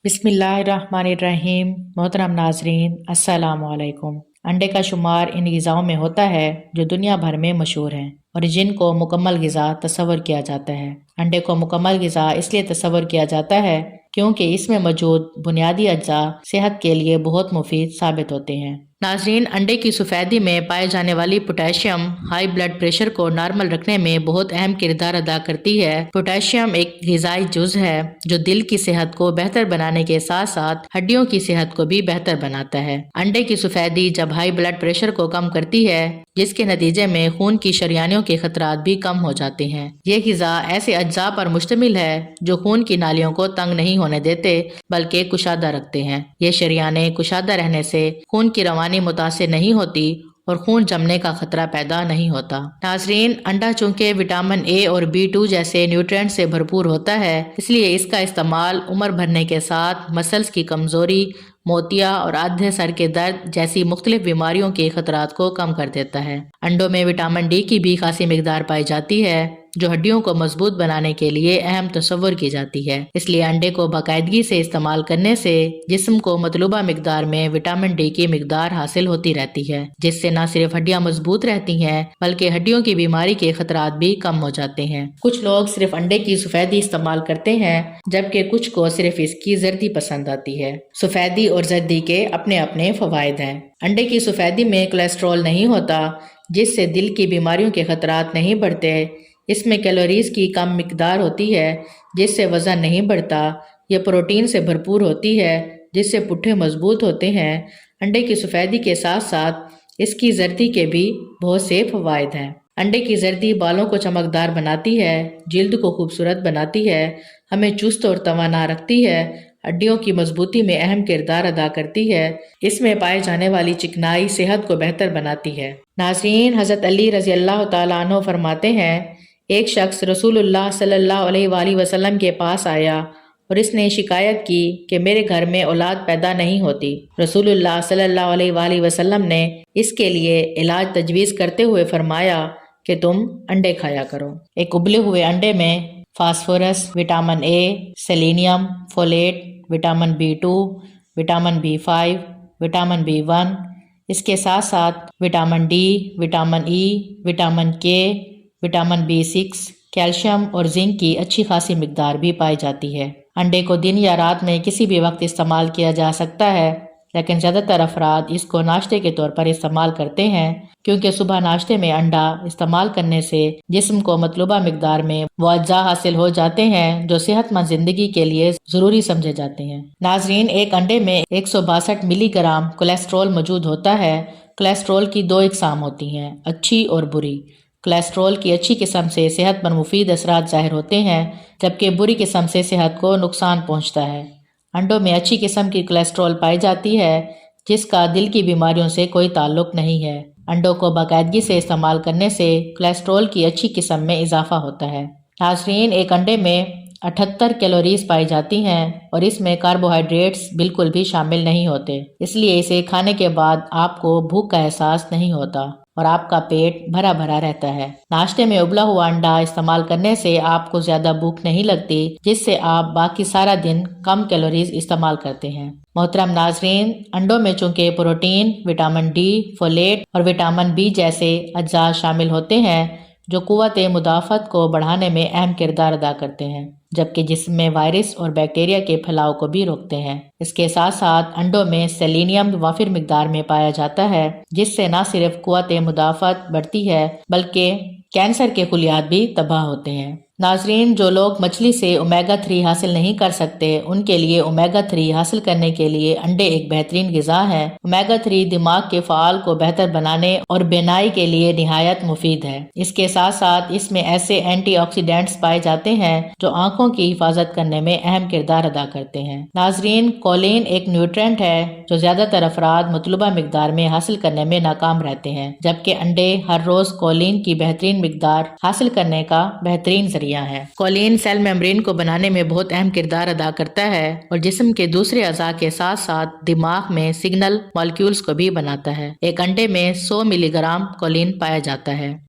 बिस्मिल्लाहिर्रहमानिर्रहीम। मोहतरम नाजरीन, अस्सलाम वालेकुम। अंडे का शुमार इन ग़िज़ाओं में होता है जो दुनिया भर में मशहूर हैं और जिनको मुकम्मल ग़िज़ा तस्वर किया जाता है। अंडे को मुकम्मल ग़िज़ा इसलिए तस्वर किया जाता है क्योंकि इसमें मौजूद बुनियादी अज्जा सेहत के लिए बहुत मुफीद साबित होते हैं। नाजरीन, अंडे की सफ़ेदी में पाए जाने वाली पोटेशियम हाई ब्लड प्रेशर को नॉर्मल रखने में बहुत अहम किरदार अदा करती है। पोटेशियम एक ग़िज़ाई जुज़ है जो दिल की सेहत को बेहतर बनाने के साथ साथ हड्डियों की सेहत को भी बेहतर बनाता है। अंडे की सफ़ेदी जब हाई ब्लड प्रेशर को कम करती है, जिसके नतीजे में खून की शरियानियों के खतरात भी कम हो जाते हैं। ये ग़िज़ा ऐसे अज्जा पर मुश्तमिल है जो खून की नालियों को तंग नहीं होने देते बल्कि कुशादा रखते हैं। ये शरियानें कुशादा रहने से खून की रवानी मुतासिर नहीं होती और खून जमने का खतरा पैदा नहीं होता। नाजरीन, अंडा चूंकि विटामिन ए और B2 जैसे न्यूट्रिएंट से भरपूर होता है, इसलिए इसका इस्तेमाल उम्र भरने के साथ मसल्स की कमजोरी, मोतिया और आधे सर के दर्द जैसी मुख्तलिफ बीमारियों के खतरात को कम कर देता है। अंडों में विटामिन डी की भी खासी मिकदार पाई जाती है जो हड्डियों को मजबूत बनाने के लिए अहम तस्वर की जाती है। इसलिए अंडे को बाकायदगी से इस्तेमाल करने से जिस्म को मतलूबा मिकदार में विटामिन डी की मिकदार हासिल होती रहती है, जिससे न सिर्फ हड्डियां मजबूत रहती हैं बल्कि हड्डियों की बीमारी के खतरात भी कम हो जाते हैं। कुछ लोग सिर्फ अंडे की सफेदी इस्तेमाल करते हैं जबकि कुछ को सिर्फ इसकी जर्दी पसंद आती है। सफेदी और जर्दी के अपने अपने फवायद हैं। अंडे की सफेदी में कोलेस्ट्रॉल नहीं होता, जिससे दिल की बीमारियों के खतरात नहीं बढ़ते। इसमें कैलोरीज की कम मिकदार होती है, जिससे वजन नहीं बढ़ता। यह प्रोटीन से भरपूर होती है, जिससे पुट्ठे मजबूत होते हैं। अंडे की सफेदी के साथ साथ इसकी जर्दी के भी बहुत से फवायद हैं। अंडे की जर्दी बालों को चमकदार बनाती है, जिल्द को खूबसूरत बनाती है, हमें चुस्त और तवाना रखती है, हड्डियों की मजबूती में अहम किरदार अदा करती है। इसमें पाए जाने वाली चिकनाई सेहत को बेहतर बनाती है। नाज़रीन, हज़रत अली रज़ी अल्लाह तआला अन्हु फरमाते हैं, एक शख्स रसूलुल्लाह सल्लल्लाहु अलैहि वसल्लम के पास आया और इसने शिकायत की कि मेरे घर में औलाद पैदा नहीं होती। रसूलुल्लाह सल्लल्लाहु अलैहि वसल्लम ने इसके लिए इलाज तजवीज़ करते हुए फरमाया कि तुम अंडे खाया करो। एक उबले हुए अंडे में phosphorus, vitamin A, selenium, folate, vitamin B2, vitamin B5, vitamin B1, इसके साथ साथ vitamin D, vitamin E, vitamin के, विटामिन B6, कैल्शियम और जिंक की अच्छी खासी मिकदार भी पाई जाती है। अंडे को दिन या रात में किसी भी वक्त इस्तेमाल किया जा सकता है, लेकिन ज़्यादातर अफराद इसको नाश्ते के तौर पर इस्तेमाल करते हैं क्योंकि सुबह नाश्ते में अंडा इस्तेमाल करने से जिस्म को मतलूबा मिकदार में वो अज्जा हासिल हो जाते हैं जो सेहतमंद जिंदगी के लिए ज़रूरी समझे जाते हैं। नाजरीन, एक अंडे में 162 मिलीग्राम कोलेस्ट्रॉल मौजूद होता है। कोलेस्ट्रॉल की दो इकसाम होती हैं, अच्छी और बुरी। कोलेस्ट्रॉल की अच्छी किस्म से सेहत पर मुफीद असरात ज़ाहिर होते हैं, जबकि बुरी किस्म से सेहत को नुकसान पहुँचता है। अंडों में अच्छी किस्म की कोलेस्ट्रॉल पाई जाती है, जिसका दिल की बीमारियों से कोई ताल्लुक नहीं है। अंडों को बाकायदगी से इस्तेमाल करने से कोलेस्ट्रॉल की अच्छी किस्म में इजाफा होता है। नाज़रीन, एक अंडे में 78 कैलोरीज पाई जाती हैं और इसमें कार्बोहाइड्रेट्स बिल्कुल भी शामिल नहीं होते, इसलिए इसे खाने के बाद आपको भूख का एहसास नहीं होता और आपका पेट भरा भरा रहता है। नाश्ते में उबला हुआ अंडा इस्तेमाल करने से आपको ज्यादा भूख नहीं लगती, जिससे आप बाकी सारा दिन कम कैलोरीज इस्तेमाल करते हैं। मोहतरम नाजरीन, अंडों में चूंकि प्रोटीन, विटामिन डी, फोलेट और विटामिन बी जैसे अज्जा शामिल होते हैं जो कुव्वत मुदाफ़त को बढ़ाने में अहम किरदार अदा करते हैं, जबकि जिस्म में वायरस और बैक्टीरिया के फैलाव को भी रोकते हैं। इसके साथ साथ अंडों में सेलेनियम वाफिर मिकदार में पाया जाता है, जिससे न सिर्फ कुव्वत मुदाफ़त बढ़ती है बल्कि कैंसर के खुलियात भी तबाह होते हैं। नाजरीन, जो लोग मछली से ओमेगा 3 हासिल नहीं कर सकते, उनके लिए ओमेगा 3 हासिल करने के लिए अंडे एक बेहतरीन ग़िज़ा है। ओमेगा 3 दिमाग के फ़ाल को बेहतर बनाने और बीनाई के लिए निहायत मुफीद है। इसके साथ साथ इसमें ऐसे एंटीऑक्सीडेंट्स पाए जाते हैं जो आंखों की हिफाजत करने में अहम किरदार अदा करते हैं। नाजरीन, कोलिन एक न्यूट्रिएंट है जो ज़्यादातर अफराद मतलूबा मिकदार में हासिल करने में नाकाम रहते हैं, जबकि अंडे हर रोज़ कोलिन की बेहतरीन मिकदार हासिल करने का बेहतरीन जरिया है। कोलिन सेल मेम्ब्रेन को बनाने में बहुत अहम किरदार अदा करता है और जिस्म के दूसरे अज़ा के साथ साथ दिमाग में सिग्नल मॉलिक्यूल्स को भी बनाता है। एक अंडे में 100 मिलीग्राम कोलिन पाया जाता है।